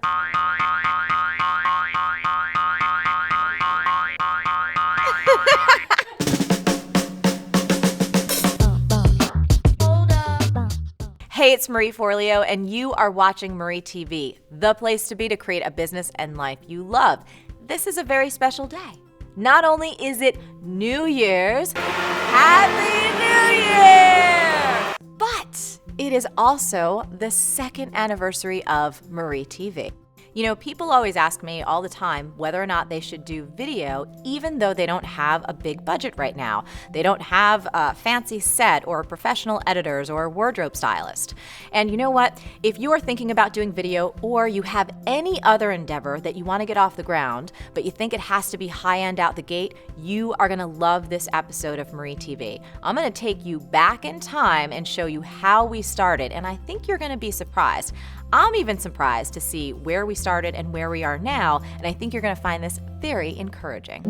Hey, it's Marie Forleo, and you are watching MarieTV, the place to be to create a business and life you love. This is a very special day. Not only is it New Year's, Happy New Year! But it is also the second anniversary of MarieTV. You know, people always ask me all the time whether or not they should do video, even though they don't have a big budget right now. They don't have a fancy set or professional editors or a wardrobe stylist. And you know what? If you are thinking about doing video or you have any other endeavor that you want to get off the ground, but you think it has to be high-end out the gate, you are going to love this episode of MarieTV. I'm going to take you back in time and show you how we started, and I think you're going to be surprised. I'm even surprised to see where we started and where we are now, and I think you're going to find this very encouraging.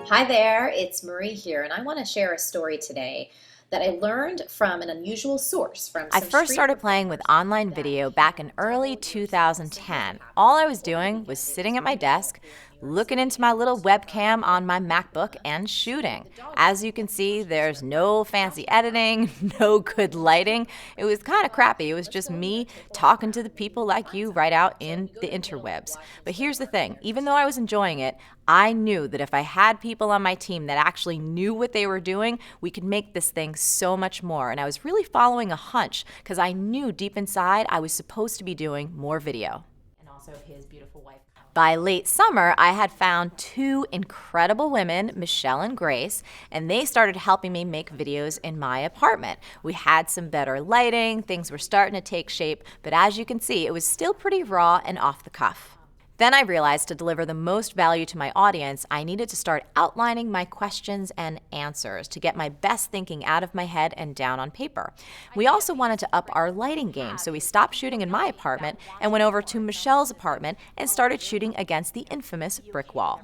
Hi there, it's Marie here, and I want to share a story today that I learned from an unusual source. I first started playing with online video back in early 2010. All I was doing was sitting at my desk, looking into my little webcam on my MacBook and shooting. As you can see, there's no fancy editing, no good lighting. It was kind of crappy. It was just me talking to the people like you right out in the interwebs. But here's the thing, even though I was enjoying it, I knew that if I had people on my team that actually knew what they were doing, we could make this thing so much more. And I was really following a hunch because I knew deep inside I was supposed to be doing more video. And also his beautiful wife. By late summer, I had found two incredible women, Michelle and Grace, and they started helping me make videos in my apartment. We had some better lighting, things were starting to take shape, but as you can see, it was still pretty raw and off the cuff. Then I realized to deliver the most value to my audience, I needed to start outlining my questions and answers to get my best thinking out of my head and down on paper. We also wanted to up our lighting game, so we stopped shooting in my apartment and went over to Michelle's apartment and started shooting against the infamous brick wall.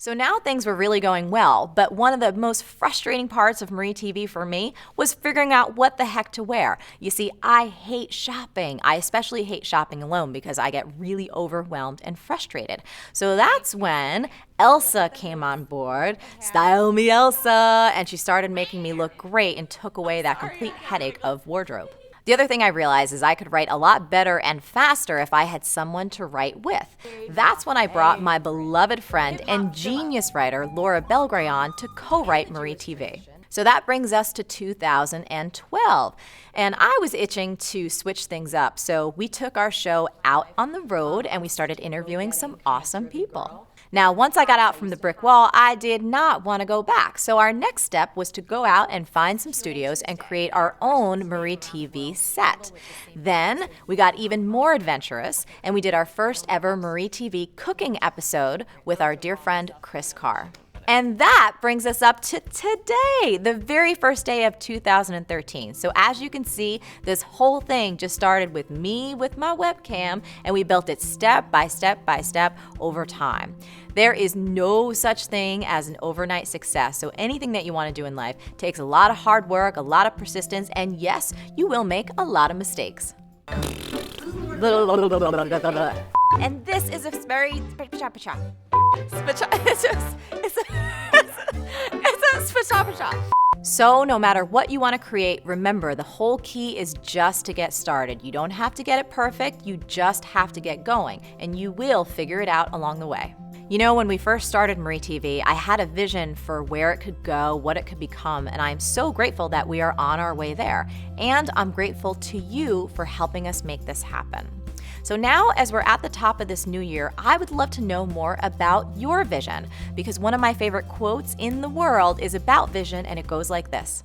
So now things were really going well, but one of the most frustrating parts of MarieTV for me was figuring out what the heck to wear. You see, I hate shopping. I especially hate shopping alone because I get really overwhelmed and frustrated. So that's when Elsa came on board, Style Me Elsa, and she started making me look great and took away that complete headache of wardrobe. The other thing I realized is I could write a lot better and faster if I had someone to write with. That's when I brought my beloved friend and genius writer Laura Belgrayon to co-write MarieTV. So that brings us to 2012, and I was itching to switch things up, so we took our show out on the road and we started interviewing some awesome people. Now, once I got out from the brick wall, I did not want to go back. So our next step was to go out and find some studios and create our own MarieTV set. Then we got even more adventurous and we did our first ever MarieTV cooking episode with our dear friend Chris Carr. And that brings us up to today, the very first day of 2013. So as you can see, this whole thing just started with me with my webcam, and we built it step by step by step over time. There is no such thing as an overnight success. So anything that you want to do in life takes a lot of hard work, a lot of persistence, and yes, you will make a lot of mistakes. And this is a very So no matter what you want to create, remember the whole key is just to get started. You don't have to get it perfect, you just have to get going, and you will figure it out along the way. You know, when we first started MarieTV, I had a vision for where it could go, what it could become, and I'm so grateful that we are on our way there. And I'm grateful to you for helping us make this happen. So now, as we're at the top of this new year, I would love to know more about your vision, because one of my favorite quotes in the world is about vision, and it goes like this.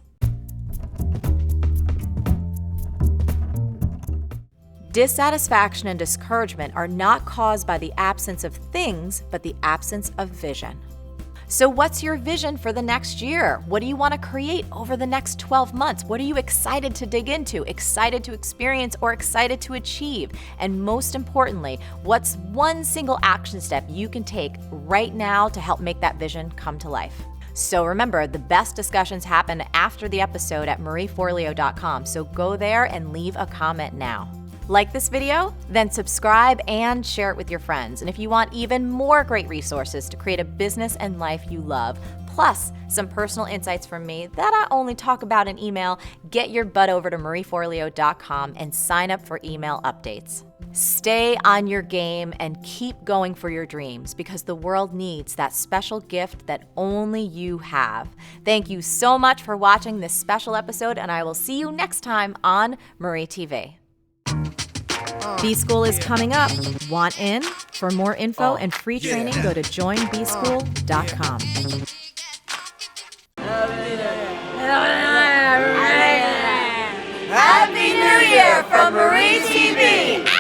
Dissatisfaction and discouragement are not caused by the absence of things, but the absence of vision. So what's your vision for the next year? What do you want to create over the next 12 months? What are you excited to dig into, excited to experience, or excited to achieve? And most importantly, what's one single action step you can take right now to help make that vision come to life? So remember, the best discussions happen after the episode at marieforleo.com. So go there and leave a comment now. Like this video? Then subscribe and share it with your friends. And if you want even more great resources to create a business and life you love, plus some personal insights from me that I only talk about in email, get your butt over to MarieForleo.com and sign up for email updates. Stay on your game and keep going for your dreams, because the world needs that special gift that only you have. Thank you so much for watching this special episode, and I will see you next time on MarieTV. B-School is coming up. Want in? For more info and free training, go to joinbschool.com. Happy New Year from MarieTV!